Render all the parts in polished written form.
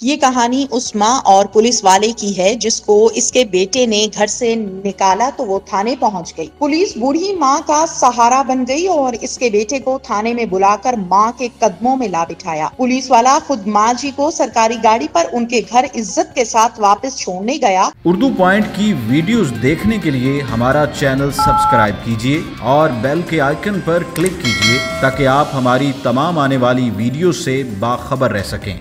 ये कहानी उस माँ और पुलिस वाले की है जिसको इसके बेटे ने घर से निकाला तो वो थाने पहुंच गई। पुलिस बूढ़ी माँ का सहारा बन गई और इसके बेटे को थाने में बुलाकर माँ के कदमों में ला बिठाया। पुलिस वाला खुद माँ जी को सरकारी गाड़ी पर उनके घर इज्जत के साथ वापस छोड़ने गया। उर्दू पॉइंट की वीडियोस देखने के लिए हमारा चैनल सब्सक्राइब कीजिए और बेल के आइकन पर क्लिक कीजिए ताकि आप हमारी तमाम आने वाली वीडियो से बाखबर रह सकें।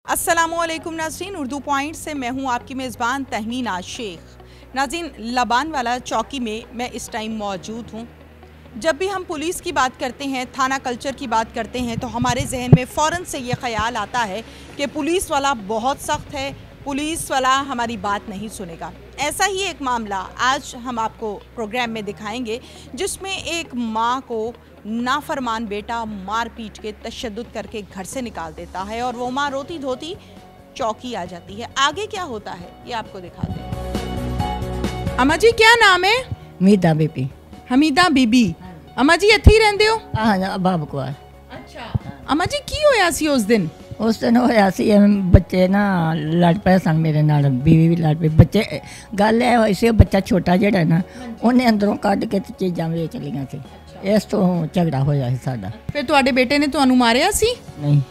अस्सलामुअलैकुम नाज़रीन, उर्दू पॉइंट से मैं हूं आपकी मेज़बान तहमीना शेख। नाज़रीन, लबान वाला चौकी में मैं इस टाइम मौजूद हूं। जब भी हम पुलिस की बात करते हैं, थाना कल्चर की बात करते हैं, तो हमारे जहन में फ़ौरन से ये ख्याल आता है कि पुलिस वाला बहुत सख्त है, पुलिस वाला हमारी बात नहीं सुनेगा। ऐसा ही एक मामला आज हम आपको प्रोग्राम में दिखाएंगे जिसमें एक माँ को नाफरमान बेटा मार पीट के तशद्दुद करके घर से निकाल देता है और वो माँ रोती धोती चौकी आ जाती है। आगे क्या होता है ये आपको दिखाते हैं। अम्मा जी, क्या नाम है? हमीदा बीबी। हमीदा बीबी। अम्मा जी इत्थे ही रहंदे हो? हाँ, बाब को। अच्छा अम्मा जी, की होया सी उस दिन? उस दिन होया सी बच्चे ना लड़ पे सन मेरे नाल, बीवी भी लड़ पे। बच्चे गल है होई सी, बच्चा छोटा जिहड़ा ना उन्हें अंदरों कढ़ के चीज़ां वेच लियां सी। इस तो झगड़ा होया सी साडा। फिर तुहाडे बेटे ने तुहानू मारिया सी? नहीं।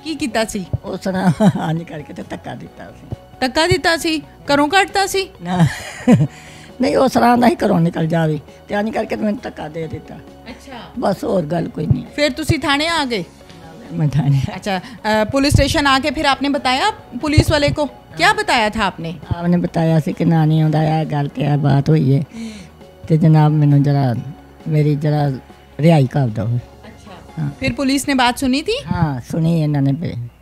की कीता सी? उस तरह आंज करके ते धक्का दिता सी। धक्का दिता सी? घरों कढ़ता सी? ना नहीं, उस तरह नहीं घरों निकल जावी ते आंज करके मैंने धक्का दे दिता। अच्छा, बस और गल कोई नहीं। फिर तुसी थाने आ गए? मैं थाने। अच्छा, पुलिस स्टेशन आके फिर आपने बताया पुलिस वाले को? क्या बताया था आपने? आपने बताया सी कि नानी आंदा है, गल क्या बात हुई है ते जनाब मैनू जरा मेरी जरा रिहाई कर दो। अच्छा, हाँ। फिर पुलिस ने बात सुनी थी? हाँ सुनी, इन्होंने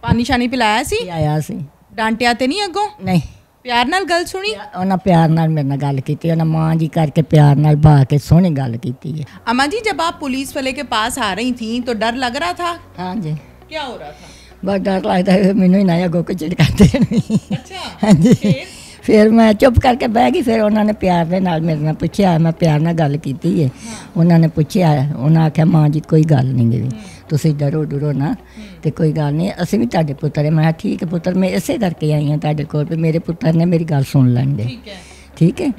पानी शानी पिलाया सी? आया सी। डांटिया ते नहीं अगों? नहीं, प्यार नाल गल सुनी? उन्हें प्यार नाल मेरे नाल गल की, उन्हें माँ जी करके प्यार नाल बहा के सोहनी गल की है। अम्मा जी, जब आप पुलिस वाले के पास आ रही थी तो डर लग रहा था? हाँ जी। क्या हो रहा था? बस डर लगता है मैनू ही ना अगों को झिड़काते नहीं। अच्छा, हाँ जी। फिर मैं चुप करके बह गई। फिर उन्होंने प्यार के नाल मेरे नाल पूछया, मैं प्यार नाल गल की है। उन्होंने पूछया, उन्हें आख्या माँ जी कोई गल नहीं गी, तुसीं डरो डरो ना, तो कोई गल नहीं, असीं भी तुहाडे पुत्तर है। मैं ठीक है पुत्तर, मैं इसे करके आई हाँ तुहाडे कोल भी मेरे पुत्तर ने मेरी गल सुन लैंदे। ठीक है,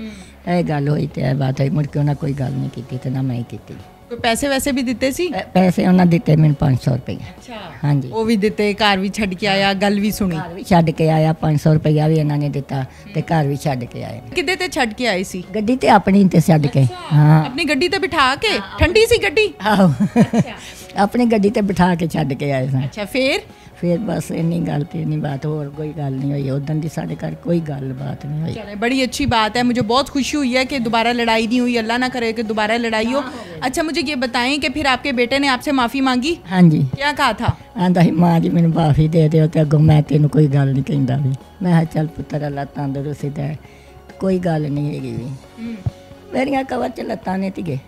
यह गल हुई तो यह बात हुई। मुड़ के उन्हें कोई गल नहीं की तो ना मैं ही की। कोई पैसे वैसे भी दिते सी? पैसे उन्हें दिते मैंने 500 रुपया। अच्छा, हाँ जी। वो भी दिते, घर भी छड़ के आया, गल भी सुनी? घर भी छड़ के आया, 500 रुपया भी इन्होंने दिता ते घर भी छड़ के आए। किदे ते छड़ के आई सी? गड्डी ते अपनी ते छड़ के। हाँ, अपनी गड्डी ते बिठा के? ठंडी सी गड्डी? आहो, अपनी गड्डी ते बिठा के छड़ के आए सन। अच्छा, फिर बस इन्नी गल ते इन्नी बात, होर कोई गल नहीं हुई। उदन दी साडे घर कोई गल बात नहीं हुई। चले, बड़ी अच्छी बात है। मुझे बहुत खुशी हुई है कि दोबारा लड़ाई नहीं हुई। अल्लाह ना करे कि दोबारा लड़ाई हो। अच्छा, मुझे ये बताएं कि फिर आपके बेटे ने आपसे माफ़ी मांगी? हाँ जी। क्या कहा था? आंदा ही माँ जी मैनू माफ़ी दे दो तो अगों मैं तेन कोई गल नहीं कहता भी। मैं कहा चल पुत्तर अल्लाह तंदुरुस्ती दे, कोई गल नहीं हैगी भी। मेरिया कवर च लत्तां ने तीगे,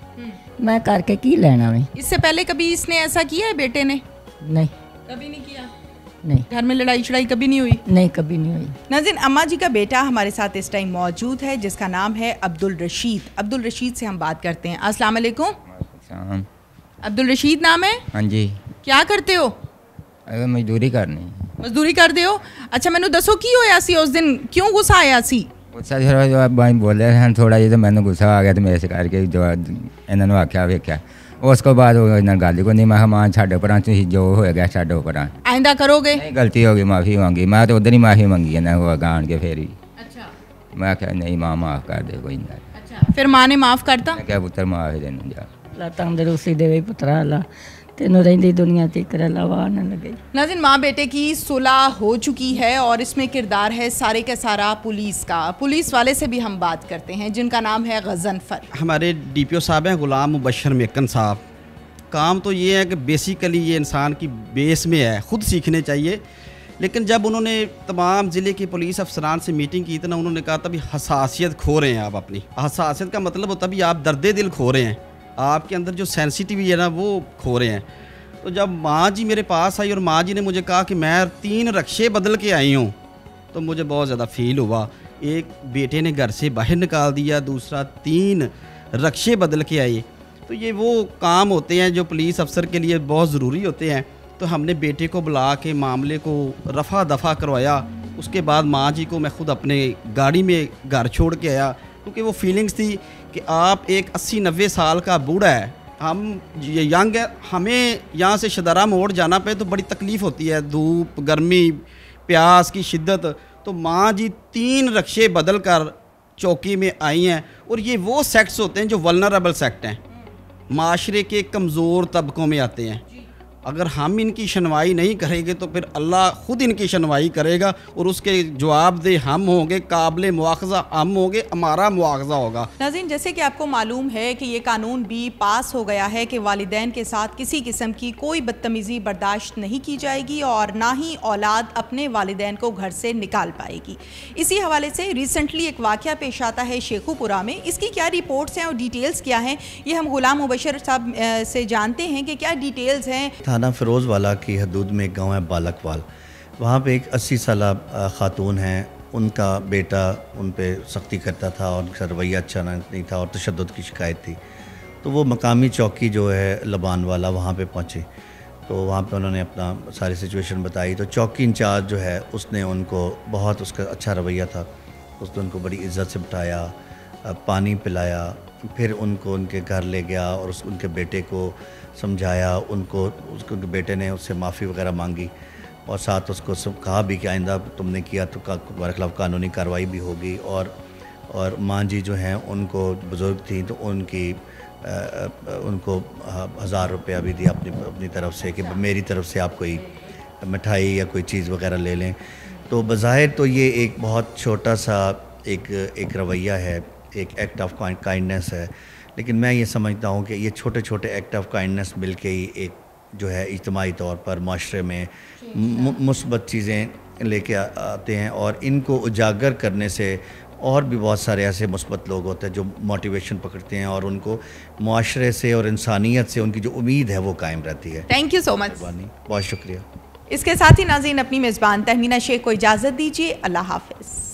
मैं करके की लेना भी। इससे पहले कभी इसने ऐसा किया है बेटे ने? नहीं, कभी नहीं किया। नहीं, घर में लड़ाई शड़ाई कभी नहीं हुई? नहीं, कभी नहीं हुई। नाज़रीन, अम्मा जी का बेटा हमारे साथ इस टाइम मौजूद है जिसका नाम है अब्दुल रशीद। अब्दुल रशीद से हम बात करते हैं। अस्सलाम वालेकुम। अब्दुल रशीद नाम है? हाँ जी। क्या करते हो? अगर मजदूरी करनी। मजदूरी करते हो? अच्छा, मैनू दसो की होया सी उस दिन, क्यों गुस्सा आया सी? गुस्सा जो बोले हैं थोड़ा जिहा, तो मैंने गुस्सा आ गया तो मेरे से करके जो इन्होंने आख्या वेख्या। उसको बाद इन्होंने गल को नहीं, मैं मां छड्डो परां, तुसीं जो हो गया छड्डो परां। आइंदा करोगे? नहीं, गलती हो गई, माफ़ी मांगी। मैं तो उधर ही माफ़ी मंगी है ना, वो गान के फिर ही। अच्छा, मैं क्या नहीं माँ माफ़ कर दे, कोई नहीं। अच्छा, फिर माँ ने माफ़ करता? मैं क्या पुत्र माफ़ी देने जा। अल्लाह तंदुरुस्ती देवे पुत्रा, अल्लाह तेनों रहिंदी दुनिया ते कर अल्लाह वाह न लगे। नाज़रीन, माँ बेटे की सुलह हो चुकी है और इसमें किरदार है सारे का सारा पुलिस का। पुलिस वाले से भी हम बात करते हैं जिनका नाम है गज़नफर। हमारे DPO साहब हैं गुलाम मुबशर मेकन साहब। काम तो ये है कि बेसिकली ये इंसान की बेस में है, ख़ुद सीखने चाहिए। लेकिन जब उन्होंने तमाम ज़िले के पुलिस अफसरान से मीटिंग की थी ना, उन्होंने कहा था भी हसासियत खो रहे हैं आप अपनी। हसासियत का मतलब होता भी आप दर्द दिल खो रहे हैं, आपके अंदर जो सेंसिटिविटी है ना वो खो रहे हैं। तो जब माँ जी मेरे पास आई और माँ जी ने मुझे कहा कि मैं 3 रक्शे बदल के आई हूँ, तो मुझे बहुत ज़्यादा फील हुआ। एक बेटे ने घर से बाहर निकाल दिया, दूसरा 3 रक्शे बदल के आए। तो ये वो काम होते हैं जो पुलिस अफसर के लिए बहुत ज़रूरी होते हैं। तो हमने बेटे को बुला के मामले को रफ़ा दफ़ा करवाया। उसके बाद माँ जी को मैं ख़ुद अपने गाड़ी में घर छोड़ के आया, क्योंकि वो फीलिंग्स थी कि आप एक 80-90 साल का बूढ़ा है, हम ये यंग है, हमें यहाँ से शदरा मोड़ जाना पे तो बड़ी तकलीफ़ होती है, धूप, गर्मी, प्यास की शिद्दत। तो माँ जी 3 रक्शे बदल कर चौकी में आई हैं। और ये वो सेक्ट्स होते हैं जो वल्नरेबल सेक्ट हैं, माशरे के कमज़ोर तबकों में आते हैं। अगर हम इनकी सुनवाई नहीं करेंगे तो फिर अल्लाह ख़ुद इनकी सुनवाई करेगा और उसके जवाबदेह हम होंगे, काबिल मुआखज़ा हम होंगे, हमारा मुआखज़ा होगा। नाज़रीन, जैसे कि आपको मालूम है कि ये कानून भी पास हो गया है कि वालिदैन के साथ किसी किस्म की कोई बदतमीज़ी बर्दाश्त नहीं की जाएगी और ना ही औलाद अपने वालिदैन को घर से निकाल पाएगी। इसी हवाले से रिसेंटली एक वाक़या पेश आता है शेखुपुरा में। इसकी क्या रिपोर्ट्स हैं और डिटेल्स क्या हैं, ये हम गुलाम मुबशर साहब से जानते हैं कि क्या डिटेल्स हैं। थाना फ़िरोज़ वाला की हदूद में एक गाँव है बालकवाल, वहाँ पे एक 80 साला ख़ातून हैं, उनका बेटा उन पे सख्ती करता था और उनका रवैया अच्छा नहीं था और तशद्दुद की शिकायत थी। तो वो मकामी चौकी जो है लबान वाला वहाँ पे पहुँचे, तो वहाँ पे उन्होंने अपना सारी सिचुएशन बताई। तो चौकी इंचार्ज जो है उसने उनको बहुत, उसका अच्छा रवैया था, उसने उनको बड़ी इज़्ज़त से बिठाया, पानी पिलाया, फिर उनको उनके घर ले गया और उनके बेटे को समझाया। उसके बेटे ने उससे माफ़ी वगैरह मांगी और साथ उसको सब कहा भी कि आइंदा तुमने किया तो तुम्हारे खिलाफ कानूनी कार्रवाई भी होगी। और माँ जी जो हैं उनको बुज़ुर्ग थी तो उनको 1000 रुपया भी दिया अपनी तरफ से कि मेरी तरफ से आप कोई मिठाई या कोई चीज़ वगैरह ले लें। तो बज़ाहिर तो ये एक बहुत छोटा सा एक रवैया है, एक एक्ट ऑफ काइंडनेस है, लेकिन मैं ये समझता हूँ कि ये छोटे छोटे एक्ट ऑफ काइंडनेस मिल के ही एक जो है इज्तिमाई तौर पर माशरे में मुस्बत चीज़ें लेके आते हैं। और इनको उजागर करने से और भी बहुत सारे ऐसे मुस्बत लोग होते हैं जो मोटिवेशन पकड़ते हैं और उनको माशरे से और इंसानियत से उनकी जो उम्मीद है वो कायम रहती है। थैंक यू सो मच, बहुत शुक्रिया। इसके साथ ही नाज़रीन अपनी मेज़बान तहमीना शेख को इजाज़त दीजिए। अल्लाह हाफ़िज़।